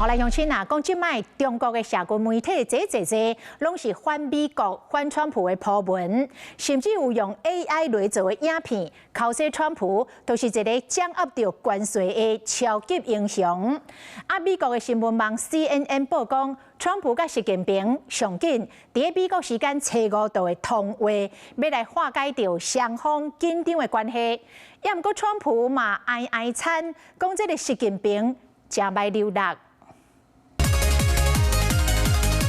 后来乡亲啊，讲即摆中国的社群媒体侪，拢是反美国、反川普的铺文，甚至有用 AI 来做的影片，口说川普都是一个掌握着关税的超级英雄。啊，美国的新闻网 CNN 报讲，川普甲习近平上紧伫美国时间初5度的通话，要来化解掉双方紧张的关系。也毋过，川普嘛哀惨，讲这个习近平真歹流力。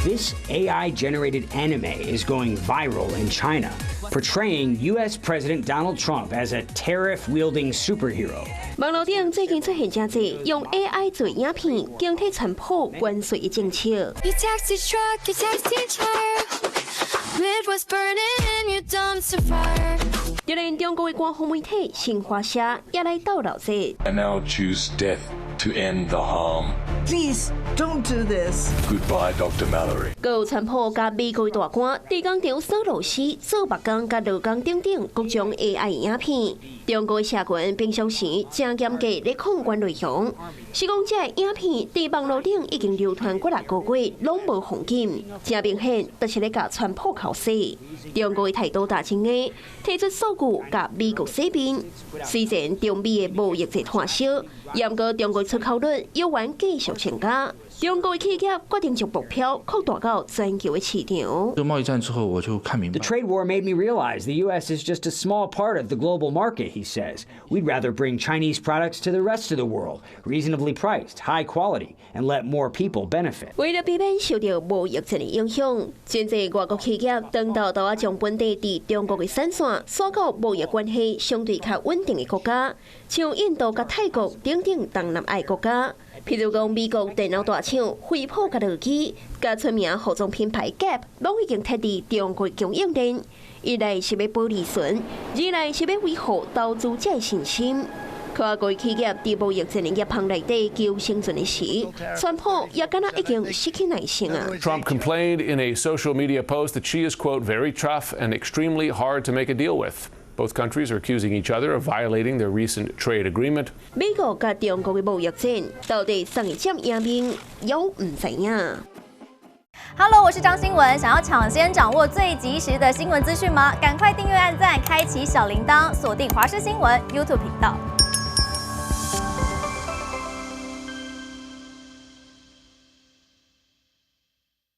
This AI-generated anime is going viral in China, portraying U.S. President Donald Trump as a tariff-wielding superhero. 网络顶最近出现真济用 AI 做影片，警惕川普关税的政策。Your taxi truck, your taxi chair, it was burning in your dumpster fire. 就连中国的官方媒体新华社也来斗闹这。I now choose death to end the harm. Please don't do this. Goodbye, Dr. Mallory. 有川普甲美国的大官伫工场索罗斯做目工甲劳工等各种 AI 影片。中国的社群平常时正严格咧控管内容，是讲这影片伫网络顶已经流传过6个月，拢无红禁，真明显就是咧甲川普口水。中国的态度大清的，提出数据甲美国洗边。虽然中美的贸易在摊烧，不过中国出口率有望继续增加。中国的企业决定将目标扩大到全球的市场。这贸易战之后，我就看明白。 The trade war made me realize the U.S. is just a small part of the global market, he says. We'd rather bring Chinese products to the rest of the world, reasonably priced, high quality, and let more people benefit. 为了避免受到贸易战的影响，真济外国企业当道都要将本地伫中国的产线转到贸易关系相对较稳定的国家，像印度、甲泰国等东南亚国家。譬如讲，美国电脑大厂惠普甲乐基，甲出名服装品牌 Gap， 拢已经摕伫中国供应链。一来是要保利润，二来是要维护投资者的信心。可国企业伫贸易战的业行内底求生存的时，川普也敢若已经失去耐性啊。Trump complained in a social media post that she is, quote, very tough and extremely hard to make a deal with. Both countries are accusing each other of violating their recent trade agreement. 美国甲中国的贸易战到底谁会占赢面，也唔知影。Hello， 我是张新文。想要抢先掌握最及时的新闻资讯吗？赶快订阅、按赞、开启小铃铛，锁定华视新闻 YouTube 频道。